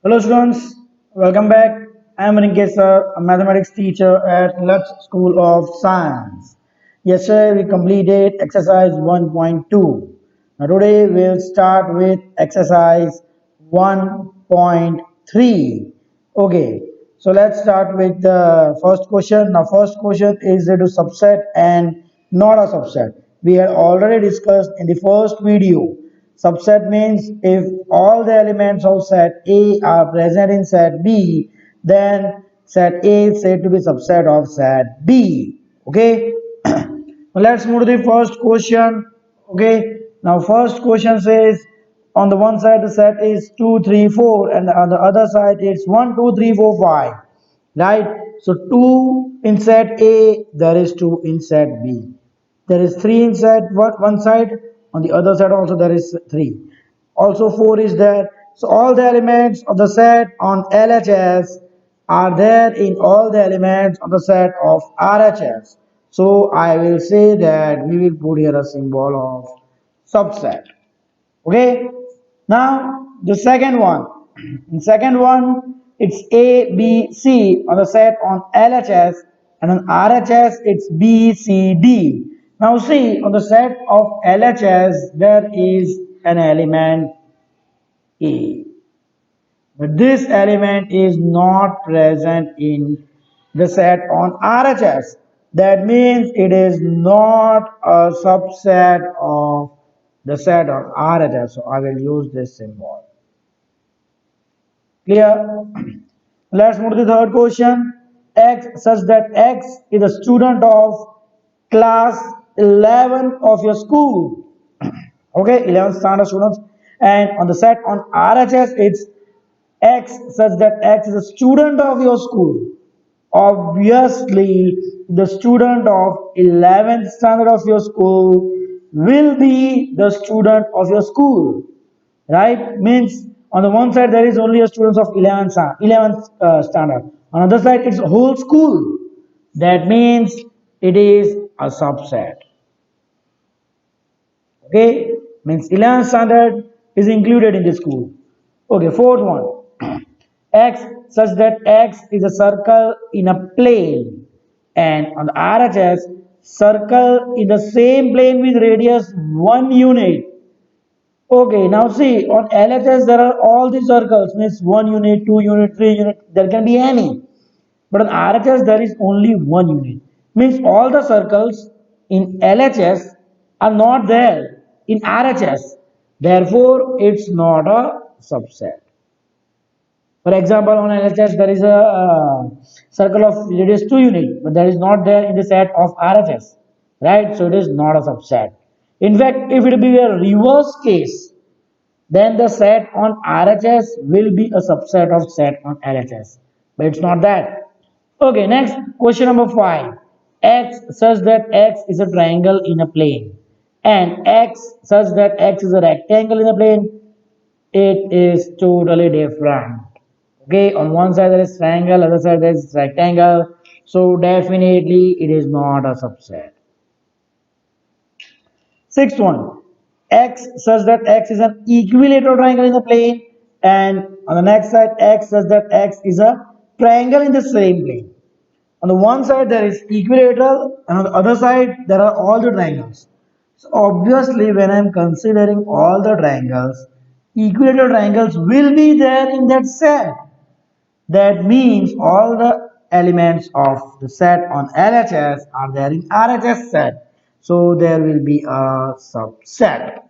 Hello students, welcome back. I am Rinkesh sir, a mathematics teacher at Lux School of Science. Yesterday we completed exercise 1.2. Now today we'll start with exercise 1.3. Okay, so let's start with the first question. Now first question is it a subset and not a subset. We had already discussed in the first video. Subset means if all the elements of set A are present in set B, then set A is said to be subset of set B. Okay. Now let's move to the first question. Okay. Now first question says on the one side the set is 2, 3, 4, and on the other side it's 1, 2, 3, 4, 5. Right? So 2 in set A, there is 2 in set B. There is 3 inside one side, on the other side also there is 3. Also 4 is there. So all the elements of the set on LHS are there in all the elements of the set of RHS. So I will say that we will put here a symbol of subset. Okay. Now the second one. In second one, it's A, B, C on the set on LHS, and on RHS it's B, C, D. Now see on the set of LHS there is an element A, but this element is not present in the set on RHS. That means it is not a subset of the set on RHS. So I will use this symbol. Clear? Let's move to the third question. X such that X is a student of class 11 of your school. Okay, 11th standard students. And on the set on RHS, it's X such that X is a student of your school. Obviously, the student of 11th standard of your school will be the student of your school, right? Means on the one side there is only a students of 11th standard, on the other side it's a whole school. That means it is a subset. Okay, means 11th standard is included in the school. Okay, fourth one. X such that X is a circle in a plane, and on the RHS circle in the same plane with radius 1 unit. Okay, now see on LHS there are all the circles, means 1 unit, 2 unit, 3 unit, there can be any. But on RHS there is only 1 unit. Means all the circles in LHS are not there in RHS. Therefore, it's not a subset. For example, on LHS there is a circle of radius 2 unit, but that is not there in the set of RHS. Right? So it is not a subset. In fact, if it be a reverse case, then the set on RHS will be a subset of set on LHS. But it's not that. Okay, next question number 5. X such that X is a triangle in a plane, and X such that X is a rectangle in a plane, it is totally different. Okay, on one side there is triangle, other side there is rectangle. So definitely it is not a subset. Sixth one, X such that X is an equilateral triangle in the plane, and on the next side X such that X is a triangle in the same plane. On the one side there is equilateral, and on the other side there are all the triangles. So obviously when I am considering all the triangles, equilateral triangles will be there in that set. That means all the elements of the set on LHS are there in RHS set. So there will be a subset,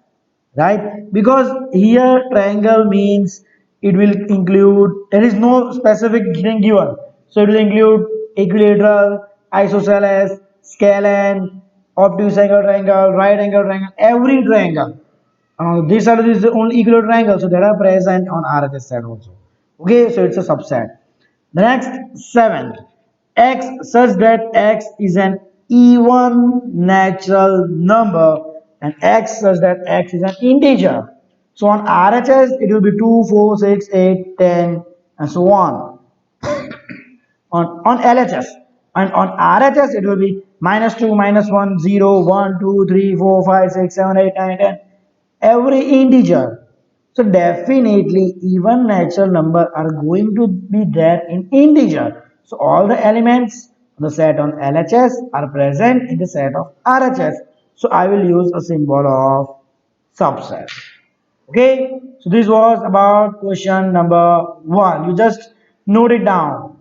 right? Because here triangle means it will include, there is no specific thing given. So it will include equilateral, isosceles, scalene, obtuse angle triangle, right angle triangle, every triangle. This side is the only equilateral triangle, so that are present on RHS set also. Okay, so it's a subset. The next, seventh, X such that X is an even natural number and X such that X is an integer. So on RHS it will be 2, 4, 6, 8, 10, and so on. On LHS, and on RHS it will be -2, -1, 0, 1, 2, 3, 4, 5, 6, 7, 8, 9, 10. Every integer. So definitely even natural number are going to be there in integer. So all the elements on the set on LHS are present in the set of RHS. So I will use a symbol of subset. Okay. So this was about question number 1. You just note it down.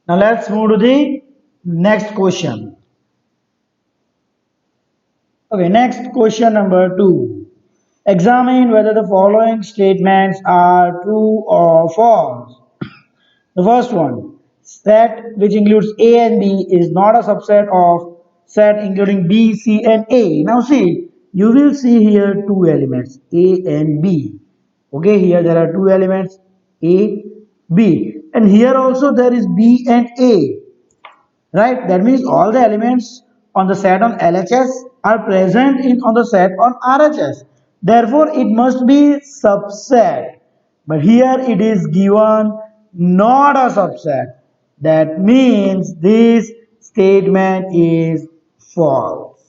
Now let's move to the next question. Okay, next question number 2. Examine whether the following statements are true or false. The first one, set which includes A and B is not a subset of set including B, C and A. Now see, you will see here two elements A and B. Okay, here there are two elements A, B, and here also there is B and A. Right? That means all the elements on the set on LHS are present in on the set on RHS. Therefore, it must be subset. But here it is given not a subset. That means this statement is false.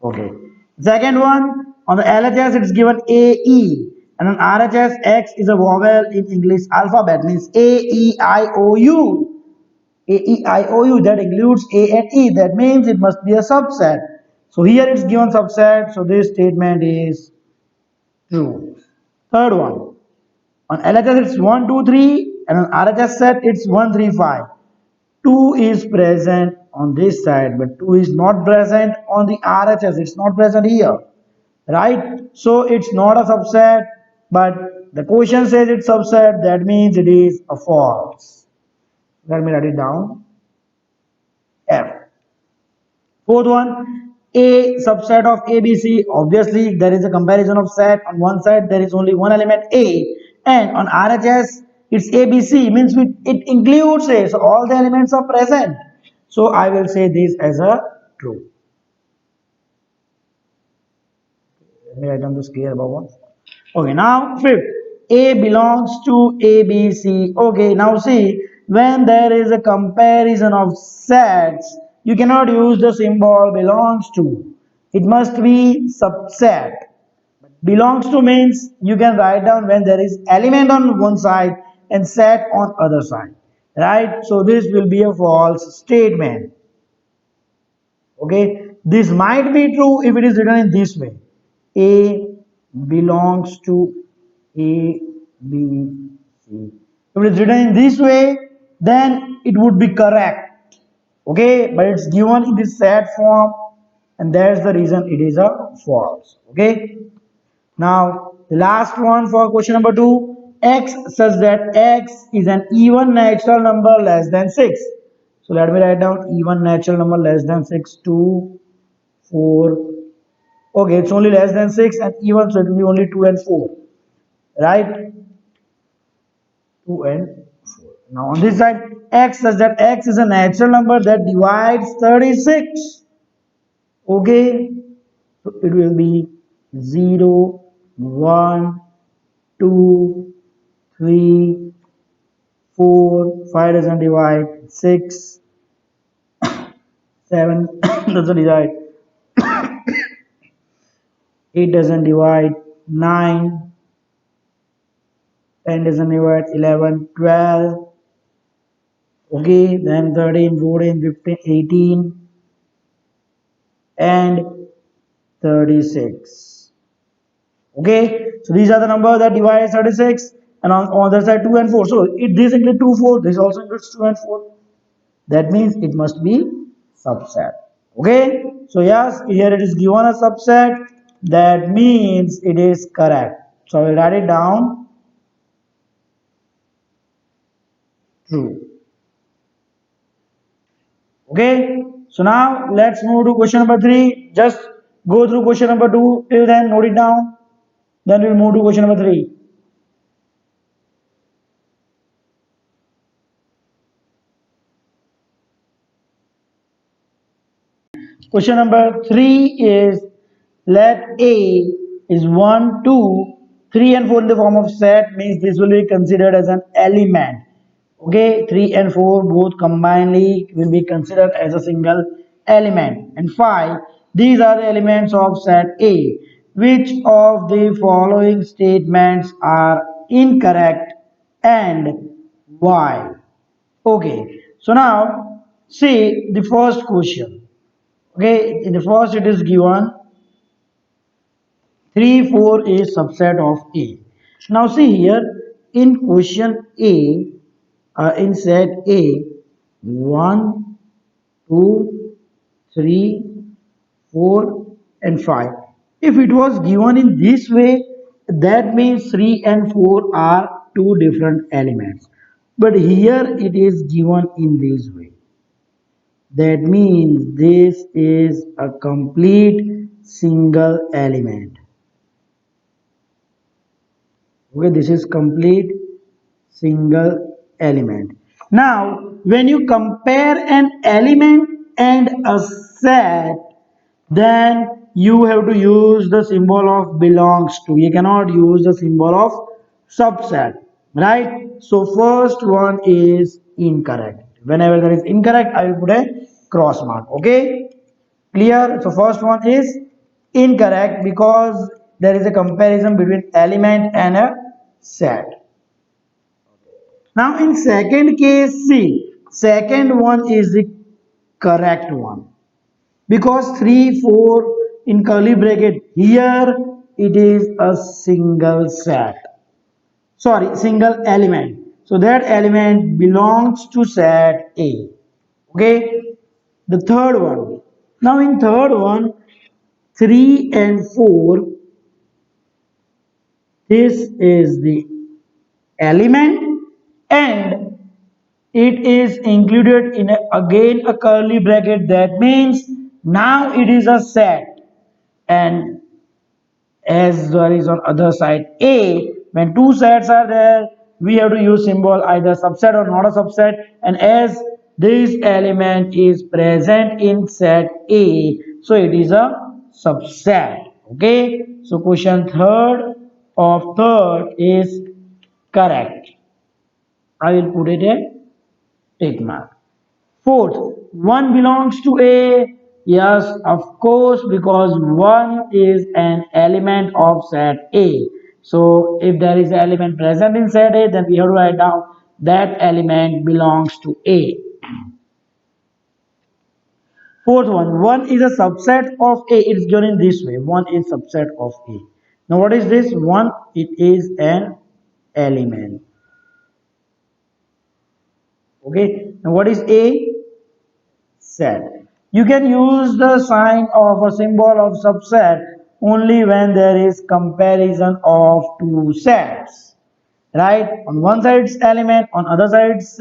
Okay. Second one, on the LHS it's given AE, and on RHS X is a vowel in English alphabet, means AEIOU. AEIOU, that includes A and E. That means it must be a subset. So here it's given subset. So this statement is true. Third one. On LHS it's 1, 2, 3, and on RHS set it's 1, 3, 5. 2 is present on this side, but 2 is not present on the RHS. It's not present here. Right? So it's not a subset, but the question says it's subset. That means it is a false. Let me write it down. F. Fourth one, A subset of ABC. Obviously, there is a comparison of set. On one side, there is only one element A, and on RHS, it's ABC, means it includes A. So all the elements are present. So I will say this as a true. Let me write down this clear above one. Okay, now fifth, A belongs to ABC. Okay, now see, when there is a comparison of sets, you cannot use the symbol belongs to. It must be subset. Belongs to means you can write down when there is element on one side and set on other side. Right? So this will be a false statement. Okay, this might be true if it is written in this way. A belongs to A, B, C. If it is written in this way, then it would be correct. Okay, but it's given in this sad form, and that's the reason it is a false. Okay, now the last one for question number 2, x such that x is an even natural number less than 6. So let me write down even natural number less than 6, 2, 4. Okay, it's only less than 6 and even, so it will be only 2 and 4. Right? 2 and 4. Now on this side, x such that x is a natural number that divides 36. Okay, so it will be 0, 1, 2, 3, 4, 5 doesn't divide, 6, 7 doesn't divide, 8 doesn't divide, 9, 10 doesn't divide, 11, 12, okay, then 13, 14, 15, 18, and 36. Okay, so these are the numbers that divide 36, and on the other side 2 and 4. So this includes 2, 4, this also includes 2 and 4. That means it must be subset. Okay, so yes, here it is given a subset. That means it is correct. So I will write it down. True. Okay, so now let's move to question number 3. Just go through question number 2 till then, note it down. Then we'll move to question number 3. Question number 3 is let A is 1, 2, 3 and 4 in the form of set means this will be considered as an element. Okay, 3 and 4 both combinedly will be considered as a single element. And 5, these are the elements of set A. Which of the following statements are incorrect and why? Okay, so now see the first question. Okay, in the first it is given 3, 4 is subset of A. Now see here in question A, in set A, 1, 2, 3, 4 and 5. If it was given in this way, that means 3 and 4 are two different elements. But here it is given in this way. That means this is a complete single element. Okay, this is complete single element. Now, when you compare an element and a set, then you have to use the symbol of belongs to. You cannot use the symbol of subset, right? So first one is incorrect. Whenever there is incorrect, I will put a cross mark. Okay, clear? So first one is incorrect because there is a comparison between element and a set. Now in second case, see, second one is the correct one because 3, 4 in curly bracket here it is a single set. Sorry, single element. So that element belongs to set A. Okay. The third one. Now in third one, 3 and 4, this is the element and it is included in again a curly bracket. That means now it is a set, and as there is on other side A, when two sets are there, we have to use symbol either subset or not a subset, and as this element is present in set A, so it is a subset. Okay, so question third of third is correct. I will put it a tick mark. Fourth, 1 belongs to A. Yes, of course, because 1 is an element of set A. So, if there is an element present in set A, then we have to write down that element belongs to A. Fourth one, 1 is a subset of A. It is given in this way. 1 is subset of A. Now, what is this? 1, it is an element. Okay. Now, what is A? Set. You can use the sign of a symbol of subset only when there is comparison of two sets, right? On one side it's element, on other side it's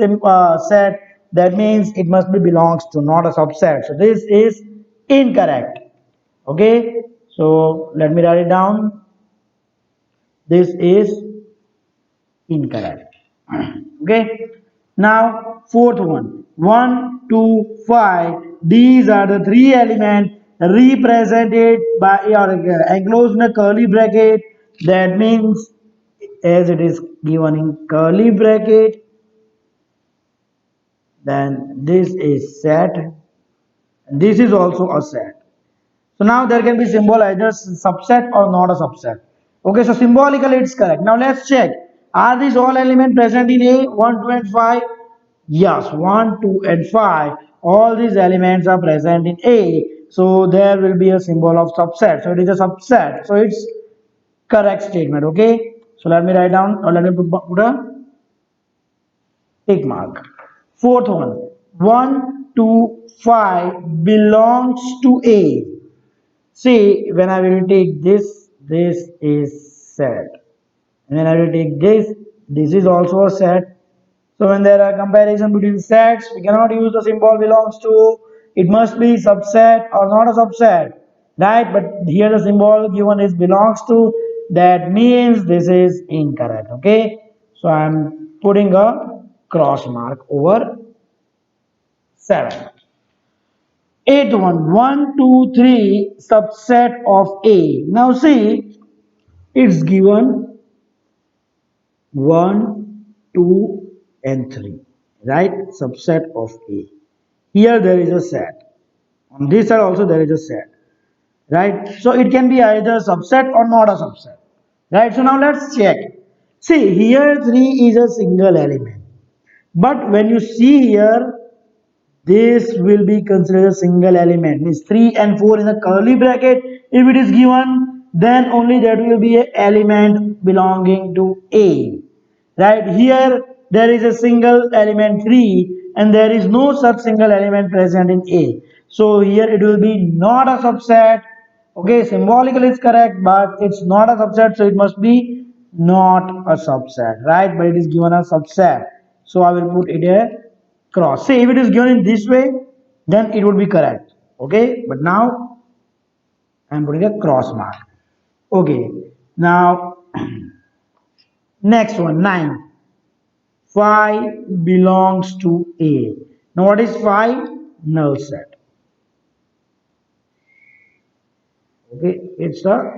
set. That means it must be belongs to, not a subset. So this is incorrect. Okay, so let me write it down. This is incorrect. Okay, now fourth one, 1, 2, 5. These are the three elements represented by or enclosed in a curly bracket. That means as it is given in curly bracket, then this is set. This is also a set. So now there can be symbol either subset or not a subset. Okay, so symbolically it's correct. Now let's check. Are these all elements present in A? 1, 2 and 5? Yes, 1, 2 and 5. All these elements are present in A. So there will be a symbol of subset. So it is a subset. So it's correct statement. Okay. So let me write down or let me put a tick mark. Fourth one. 1, 2, 5 belongs to A. See, when I will take this, this is set. And when I will take this is also a set. So when there are comparison between sets, we cannot use the symbol belongs to. It must be subset or not a subset, right? But here the symbol given is belongs to. That means this is incorrect. Okay. So I am putting a cross mark over 7. Eighth one, 1, 2, 3 subset of A. Now see, it's given 1, 2, and 3, right? Subset of A. Here there is a set. On this side also there is a set, right? So it can be either subset or not a subset, right? So now let's check. See, here 3 is a single element. But when you see here, this will be considered a single element. Means 3 and 4 in the curly bracket. If it is given, then only that will be an element belonging to A. Right here, there is a single element 3 and there is no such single element present in A. So here it will be not a subset. Okay, symbolically it's correct, but it's not a subset, so it must be not a subset, right? But it is given a subset. So I will put it a cross. Say if it is given in this way, then it would be correct. Okay, but now I am putting a cross mark. Okay, now next one, 9. Phi belongs to A. Now what is phi? Null set. Okay, it's a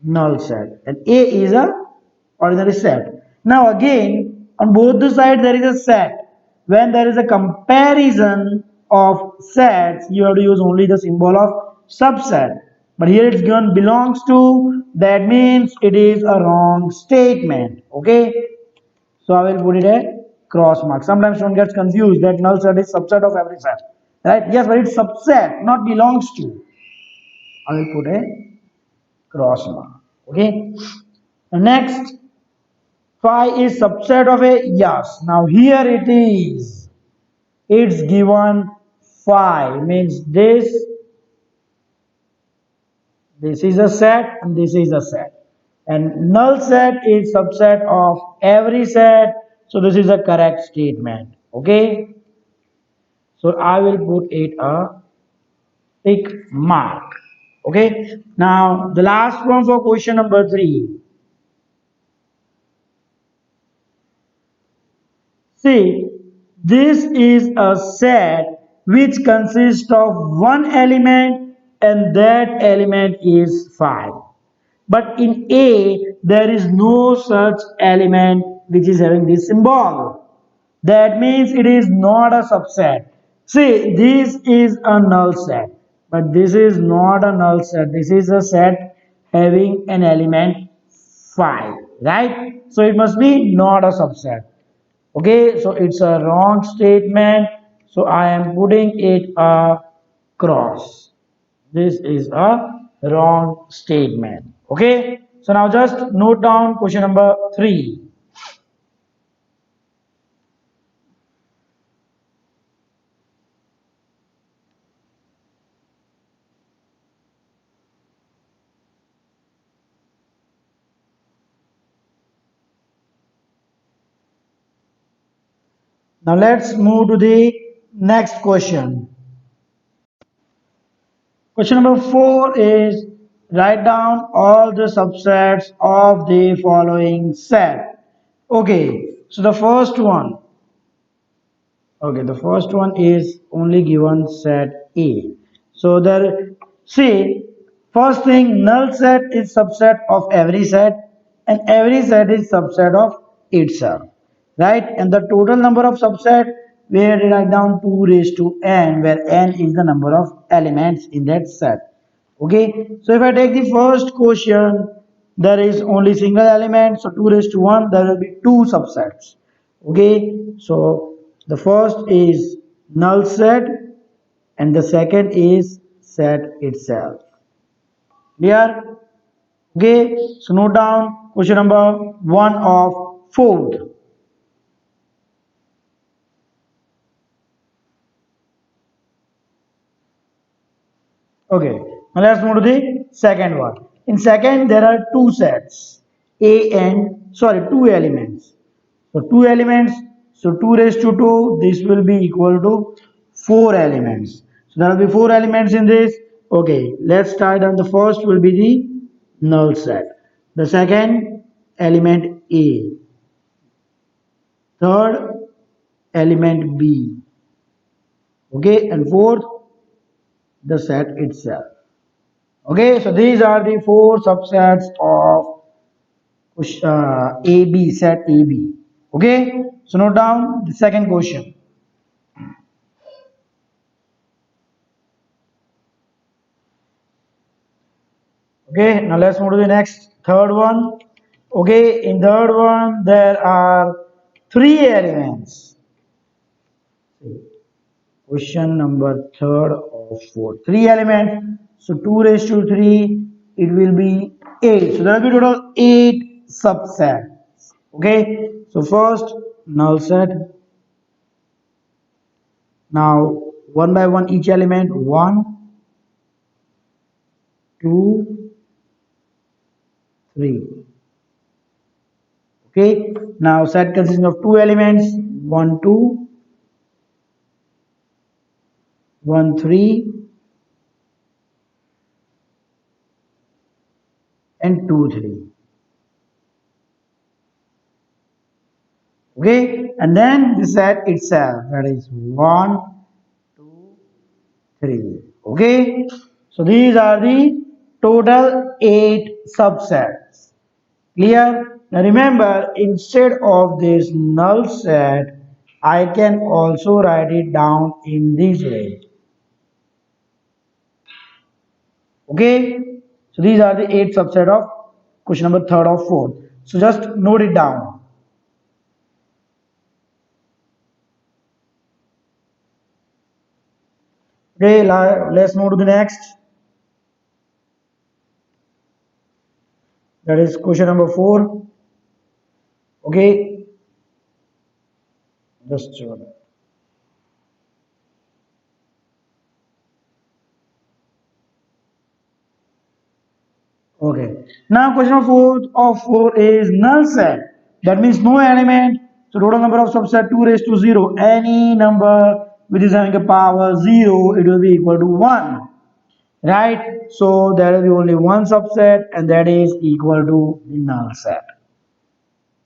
null set and A is a ordinary set. Now again on both the sides there is a set. When there is a comparison of sets, you have to use only the symbol of subset. But here it's given belongs to, that means it is a wrong statement. Okay, so I will put it a cross mark. Sometimes one gets confused that null set is subset of every set, right? Yes, but it's subset, not belongs to. I will put a cross mark. Okay. Next, phi is subset of a, yes. Now here it is. It's given phi means this is a set and this is a set. And null set is subset of every set. So this is a correct statement. Okay. So I will put it a tick mark. Okay. Now the last one for question number 3. See, this is a set which consists of one element and that element is 5. But in A, there is no such element which is having this symbol. That means it is not a subset. See, this is a null set, but this is not a null set. This is a set having an element 5, right? So it must be not a subset. Okay, so it's a wrong statement. So I am putting it a cross. This is a wrong statement. Okay, so now just note down question number 3. Now let's move to the next question. Question number 4 is write down all the subsets of the following set. Okay, so the first one. Okay, the first one is only given set A. So there, see, first thing, null set is subset of every set and every set is subset of itself, right? And the total number of subset, we had to write down 2 raised to n, where n is the number of elements in that set. Okay, so if I take the first question, there is only single element, so 2 raised to 1, there will be 2 subsets. Okay, so the first is null set and the second is set itself. Clear? Okay, so note down question number 1 of 4th. Okay, now let's move to the second one. In second, there are 2 sets, A and, sorry, 2 elements. So 2 elements, so 2 raised to 2, this will be equal to 4 elements. So there will be 4 elements in this. Okay, let's start on the first will be the null set. The second element A. Third element B. Okay, and fourth the set itself. Okay, so these are the 4 subsets of AB, set AB. Okay, so note down the second question. Okay, now let's move to the next third one. Okay, in third one there are three elements. Question number third of four. Three elements. So 2 raised to 3, it will be 8. So there will be total 8 subsets. Okay, so first null set. Now one by one each element, 1, 2, 3. Okay, now set consisting of two elements, 1, 2, 1, 3, and 2, 3. Okay, and then the set itself, that is 1, 2, 3. Okay, so these are the total 8 subsets. Clear? Now remember, instead of this null set, I can also write it down in this way. Okay, so these are the 8 subset of question number third or fourth. So just note it down. Okay, let's move to the next. That is question number 4. Okay, just show that. Okay, now question number 4 of 4 is null set. That means no element. So total number of subset 2 raised to 0. Any number which is having a power 0, it will be equal to 1. Right? So there will be only one subset, and that is equal to the null set.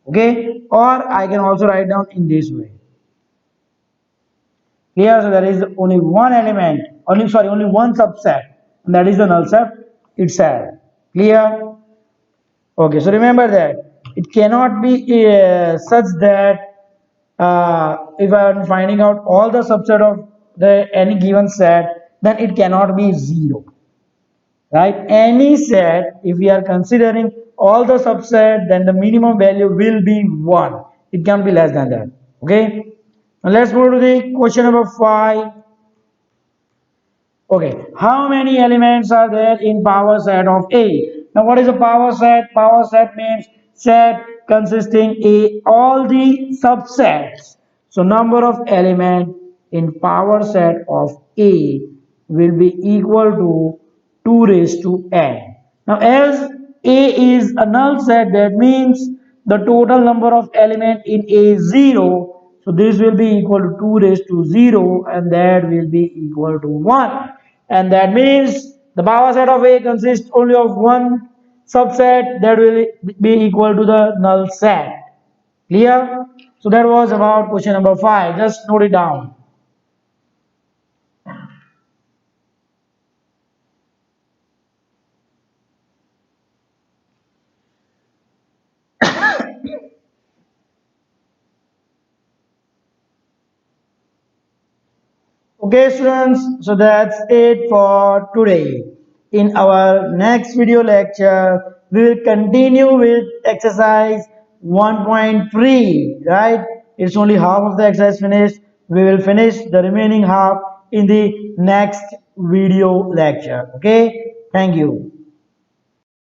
Okay, or I can also write down in this way. Clear? So there is only one element, only one subset, and that is the null set itself. Clear? Okay, so remember that it cannot be such that if I am finding out all the subset of the any given set, then it cannot be 0. Right? Any set, if we are considering all the subset, then the minimum value will be 1. It can't be less than that. Okay, now let's move to the question number 5. Okay, how many elements are there in power set of A? Now what is a power set? Power set means set consisting A all the subsets. So number of element in power set of A will be equal to 2 raised to n. Now as A is a null set, that means the total number of element in A is 0. So this will be equal to 2 raised to 0, and that will be equal to 1. And that means the power set of A consists only of one subset, that will be equal to the null set. Clear? So that was about question number 5. Just note it down. Okay students, so that's it for today. In our next video lecture, we will continue with exercise 1.3, right? It's only half of the exercise finished. We will finish the remaining half in the next video lecture. Okay, thank you.